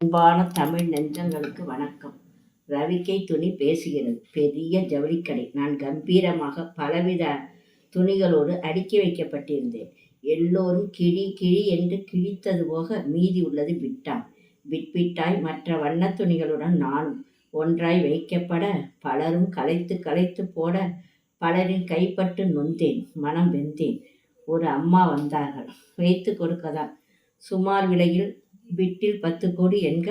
அன்பான தமிழ் நெஞ்சங்களுக்கு வணக்கம். ரவிக்கை துணி பேசுகிறது. பெரிய ஜவுளிக்கடை. நான் கம்பீரமாக பலவித துணிகளோடு அடுக்கி வைக்கப்பட்டிருந்தேன். எல்லோரும் கிழி கிழி என்று கிழித்தது போக மீதி உள்ளது பிட்டான். பிட்பிட்டாய் மற்ற வண்ணத் துணிகளுடன் நானும் ஒன்றாய் வைக்கப்பட, பலரும் கலைத்து கலைத்து போட, பலரின் கைப்பட்டு நொந்தேன், மனம் வெந்தேன். ஒரு அம்மா வந்தார்கள். வைத்து கொடுக்கதான். சுமார் விலையில் பிட்டில் 10 கோடி என்க,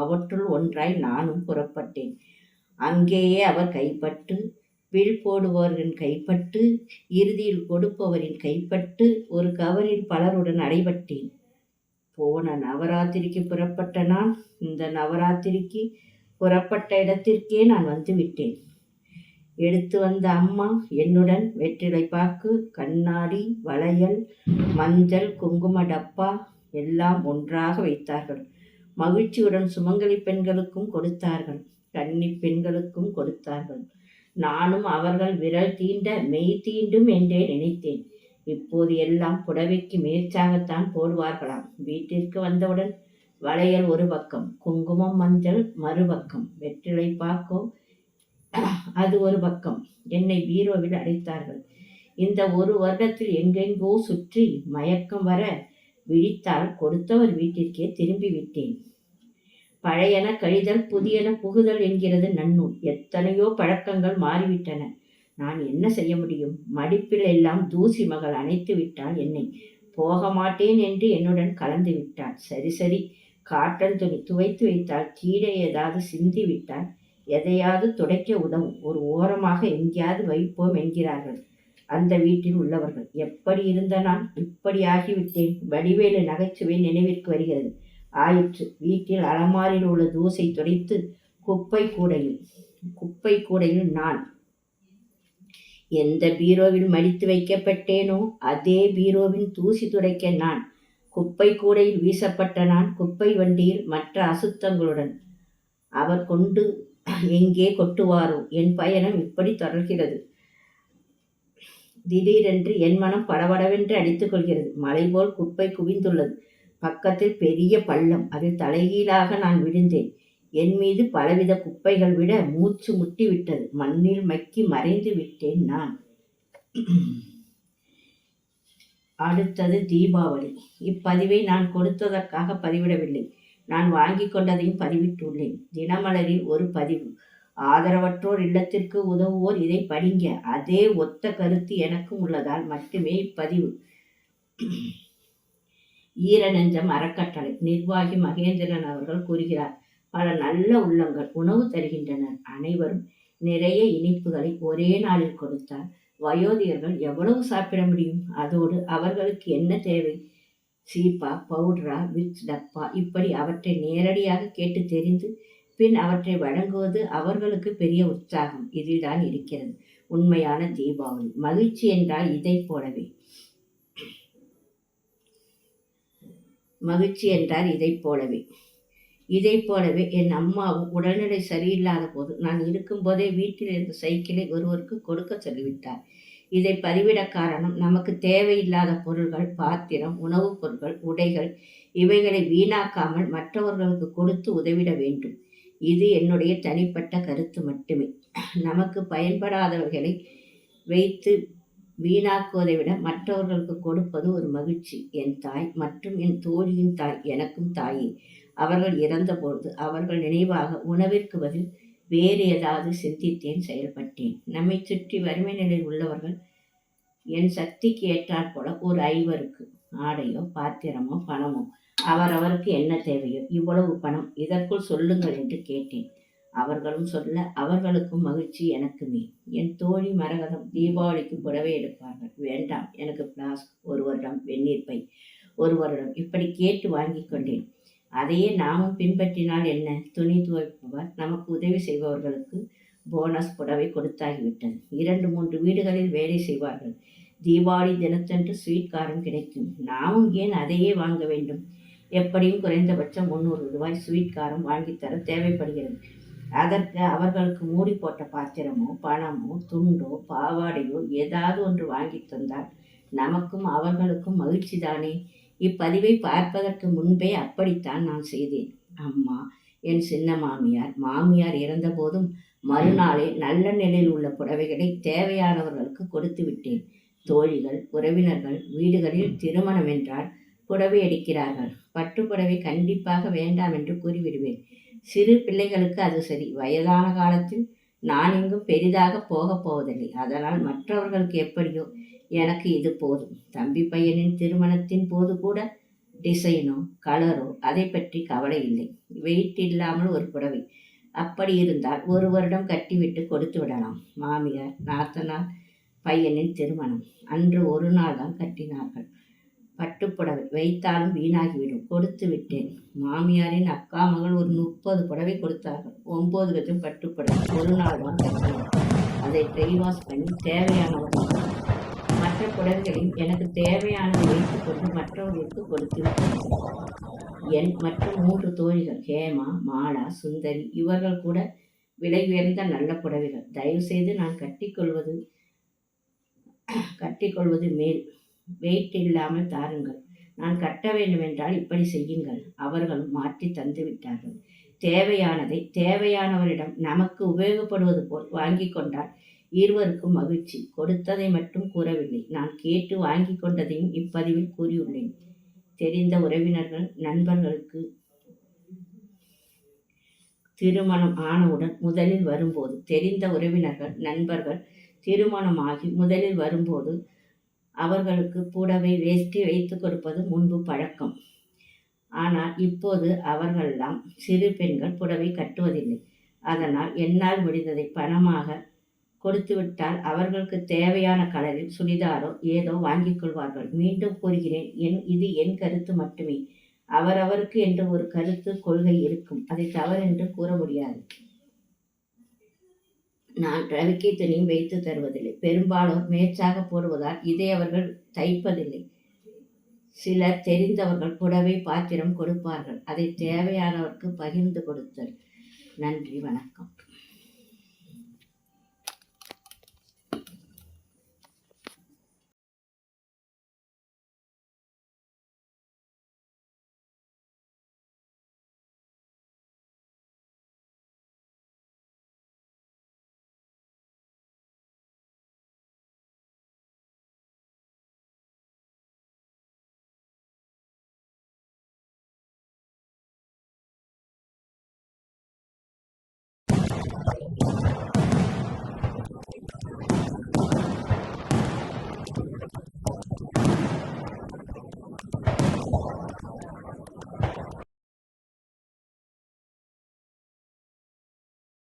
அவற்றுள் ஒன்றாய் நானும் புறப்பட்டேன். அங்கேயே அவர் கைப்பட்டு, பில் போடுபவரின் கைப்பட்டு, இறுதியில் கொடுப்பவரின் கைப்பட்டு, ஒரு கவரில் பலருடன் அடைபட்டேன். போன நவராத்திரிக்கு புறப்பட்ட நான் இந்த நவராத்திரிக்கு புறப்பட்ட இடத்திற்கே நான் வந்துவிட்டேன். எடுத்து வந்த அம்மா என்னுடன் வெற்றிலைப்பாக்கு, கண்ணாடி, வளையல், மஞ்சள், குங்கும டப்பா எல்லாம் ஒன்றாக வைத்தார்கள். மகிழ்ச்சியுடன் சுமங்கலி பெண்களுக்கும் கொடுத்தார்கள், கன்னி பெண்களுக்கும் கொடுத்தார்கள். நானும் அவர்கள் விரல் தீண்ட மெய் தீண்டும் என்றே நினைத்தேன். இப்போது எல்லாம் புடவைக்கு மேற்சாகத்தான் போடுவார்களாம். வீட்டிற்கு வந்தவுடன் வளையல் ஒரு பக்கம், குங்குமம் மஞ்சள் மறுபக்கம், வெற்றிலை பாக்கோ அது ஒரு பக்கம். என்னை பீரோவில் அடைத்தார்கள். இந்த ஒரு வருடத்தில் எங்கெங்கோ சுற்றி மயக்கம் வர விழித்தால் கொடுத்தவர் வீட்டிற்கே திரும்பி விட்டேன். பழையன கழிதல் புதியன புகுதல் என்கிறது நன்னூல். எத்தனையோ பழக்கங்கள் மாறிவிட்டன. நான் என்ன செய்ய முடியும்? மடிப்பில் எல்லாம் தூசி மகள் அணைத்து விட்டால் என்னை. போக மாட்டேன் என்று என்னுடன் கலந்து விட்டாள். சரி சரி, காட்டன் துணி துவைத்து வைத்தால் கீழே ஏதாவது சிந்தி விட்டால் எதையாவது துடைக்க உதவும், ஒரு ஓரமாக எங்கேயாவது வைப்போம் என்கிறார்கள் அந்த வீட்டில் உள்ளவர்கள். எப்படி இருந்த நான் இப்படி ஆகிவிட்டேன்? வடிவேலு நகைச்சுவை நினைவிற்கு வருகிறது. ஆயிற்று. வீட்டில் அலமாரில் உள்ள தூசை துடைத்து குப்பை கூடையில் நான் எந்த பீரோவில் மடித்து வைக்கப்பட்டேனோ அதே பீரோவின் தூசி துடைக்க நான், குப்பை கூடையில் வீசப்பட்ட நான் குப்பை வண்டியில் மற்ற அசுத்தங்களுடன். அவர் கொண்டு எங்கே கொட்டுவாரோ? என் பயணம் இப்படி தொடர்கிறது. திடீரென்று என் மனம் படபடவென்று அடித்துக் கொள்கிறது. மலை போல் குப்பை குவிந்துள்ளது. பக்கத்தில் பெரிய பள்ளம். அதில் தலைகீழாக நான் விழுந்தேன். என் மீது பலவித குப்பைகள் விட மூச்சு முட்டி விட்டது. மண்ணில் மக்கி மறைந்து விட்டேன் நான். அடுத்தது தீபாவளி. இப்பதிவை நான் கொடுத்ததற்காக பதிவிடவில்லை. நான் வாங்கி கொண்டதையும் பதிவிட்டுள்ளேன். தினமலரில் ஒரு பதிவு. ஆதரவற்றோர் இல்லத்திற்கு உதவுவோர் இதை படிங்க. அதே ஒத்த கருத்து எனக்கும் உள்ளதால் மட்டுமே இப்பதிவு. ஈரநெஞ்சம் அறக்கட்டளை நிர்வாகி மகேந்திரன் அவர்கள் கூறுகிறார். பல நல்ல உள்ளங்கள் உணவு தருகின்றனர். அனைவரும் நிறைய இனிப்புகளை ஒரே நாளில் கொடுத்தால் வயோதிகர்கள் எவ்வளவு சாப்பிட முடியும்? அதோடு அவர்களுக்கு என்ன தேவை? சீப்பா, பவுடரா, விக்ஸ் டப்பா, இப்படி அவற்றை நேரடியாக கேட்டு தெரிந்து பின் அவற்றை வழங்குவது அவர்களுக்கு பெரிய உற்சாகம். இதில்தான் இருக்கிறது உண்மையான தீபாவளி. மகிழ்ச்சி என்றால் இதை போலவே என் அம்மாவும் உடல்நிலை சரியில்லாத போது நான் இருக்கும்போதே வீட்டில் இருந்த சைக்கிளை ஒருவருக்கு கொடுக்க சொல்லிவிட்டார். இதை பதிவிட காரணம், நமக்கு தேவையில்லாத பொருள்கள், பாத்திரம், உணவுப் பொருட்கள், உடைகள் இவைகளை வீணாக்காமல் மற்றவர்களுக்கு கொடுத்து உதவிட வேண்டும். இது என்னுடைய தனிப்பட்ட கருத்து மட்டுமே. நமக்கு பயன்படாதவைகளை வைத்து வீணாக்குவதை விட மற்றவர்களுக்கு கொடுப்பது ஒரு மகிழ்ச்சி. என் தாய் மற்றும் என் தோழியின் தாய் எனக்கும் தாயே. அவர்கள் இறந்தபொழுது அவர்கள் நினைவாக உணவிற்கு பதில் வேறு ஏதாவது சிந்தித்தேன், செயல்பட்டேன். நம்மை சுற்றி வறுமை நிலையில் உள்ளவர்கள் என் சக்திக்கு ஏற்றாற் போல ஒரு 5 ஆடையோ பாத்திரமோ பணமோ அவரவருக்கு என்ன தேவையோ இவ்வளவு பணம் இதற்குள் சொல்லுங்கள் என்று கேட்டேன். அவர்களும் சொல்ல அவர்களுக்கும் மகிழ்ச்சி, எனக்குமே. என் தோழி மரகதம் தீபாவளிக்கு புடவை எடுப்பார்கள். வேண்டாம், எனக்கு பிளாஸ்க் 1 வருடம், வெந்நீர் பை 1 வருடம், இப்படி கேட்டு வாங்கி கொண்டேன். அதையே நாமும் பின்பற்றினால் என்ன? துணி துவைப்பவர், நமக்கு உதவி செய்பவர்களுக்கு போனஸ் புடவை கொடுத்தாகிவிட்டது. 2-3 வீடுகளில் வேலை செய்வார்கள். தீபாவளி தினத்தன்று ஸ்வீட் காரம் கிடைக்கும். நாமும் ஏன் அதையே வாங்க வேண்டும்? எப்படியும் குறைந்தபட்சம் 300 ரூபாய் ஸ்வீட் காரம் வாங்கித்தர தேவைப்படுகிறது. அதற்கு அவர்களுக்கு மூடி போட்ட பாத்திரமோ பணமோ துண்டோ பாவாடையோ ஏதாவது ஒன்று வாங்கி தந்தால் நமக்கும் அவர்களுக்கும் மகிழ்ச்சி தானே. இப்பதிவை பார்ப்பதற்கு முன்பே அப்படித்தான் நான் செய்தேன். அம்மா, என் சின்ன மாமியார். மாமியார் இறந்தபோதும் மறுநாளே நல்ல நிலையில் உள்ள புடவைகளை தேவையானவர்களுக்கு கொடுத்து விட்டேன். தோழிகள், உறவினர்கள் வீடுகளில் திருமணம் என்றால் புடவை அடிக்கிறார்கள். பட்டு புடவை கண்டிப்பாக வேண்டாம் என்று கூறிவிடுவேன். சிறு பிள்ளைகளுக்கு அது சரி. வயதான காலத்தில் நான் எங்கும் பெரிதாக போகப் போவதில்லை. அதனால் மற்றவர்களுக்கு எப்படியோ, எனக்கு இது போதும். தம்பி பையனின் திருமணத்தின் போது கூட டிசைனோ கலரோ அதை பற்றி கவலை இல்லை. வெயிட் இல்லாமல் ஒரு புடவை. அப்படி இருந்தால் ஒரு வருடம் கட்டிவிட்டு கொடுத்து விடலாம். மாமியார், நாத்தனார் பையனின் திருமணம் அன்று ஒரு நாள் தான் கட்டினார்கள். பட்டுப்புடவை வைத்தாலும் வீணாகிவிடும். கொடுத்து விட்டேன். மாமியாரின் அக்கா மகள் ஒரு 30 புடவை கொடுத்தார்கள். 9 கஜம் பட்டுப்புடவை. ஒரு நாள் தான் கட்டினேன். அதை ட்ரை வாஷ் பண்ணி தேவையானவர்கள் மற்ற புடவைகளையும் எனக்கு தேவையானதை வைத்துக் கொண்டு மற்றவர்களுக்கு கொடுத்து விட்டேன். என் மற்றும் 3 தோழிகள் ஹேமா, மாலா, சுந்தரி இவர்கள் கூட விலை உயர்ந்த நல்ல புடவைகள். தயவு செய்து நான் கட்டிக்கொள்வது மேல். வெயிட் இல்லாமல் தாருங்கள். நான் கட்ட வேண்டுமென்றால் இப்படி செய்யுங்கள். அவர்களும் மாற்றி தந்து விட்டார்கள். தேவையானதை தேவையானவரிடம் நமக்கு உபயோகப்படுவது போல் வாங்கி கொண்டால் இருவருக்கும் மகிழ்ச்சி. கொடுத்ததை மட்டும் கூறவில்லை, நான் கேட்டு வாங்கி கொண்டதையும் இப்பதிவில் கூறியுள்ளேன். தெரிந்த உறவினர்கள், நண்பர்களுக்கு திருமணம் ஆனவுடன் முதலில் வரும்போது தெரிந்த உறவினர்கள், நண்பர்கள் திருமணமாகி முதலில் வரும்போது அவர்களுக்கு புடவை, வேஷ்டி வைத்து கொடுப்பது முன்பு பழக்கம். ஆனால் இப்போது அவர்களெல்லாம் சிறு பெண்கள் புடவை கட்டுவதில்லை. அதனால் என்னால் முடிந்ததை பணமாக கொடுத்துவிட்டால் அவர்களுக்கு தேவையான கலரில் சுடிதாரோ ஏதோ வாங்கிக் கொள்வார்கள். மீண்டும் கூறுகிறேன், இது என் கருத்து மட்டுமே. அவரவருக்கு என்று ஒரு கருத்து, கொள்கை இருக்கும். அதை தவறென்று கூற முடியாது. நான் ரவிக்கை துணியும் வைத்து தருவதில்லை. பெரும்பாலும் மேட்சாக போடுவதால் இதை அவர்கள் தைப்பதில்லை. சிலர் தெரிந்தவர்கள் புடவை, பாத்திரம் கொடுப்பார்கள். அதை தேவையானவருக்கு பகிர்ந்து கொடுத்தல். நன்றி, வணக்கம்.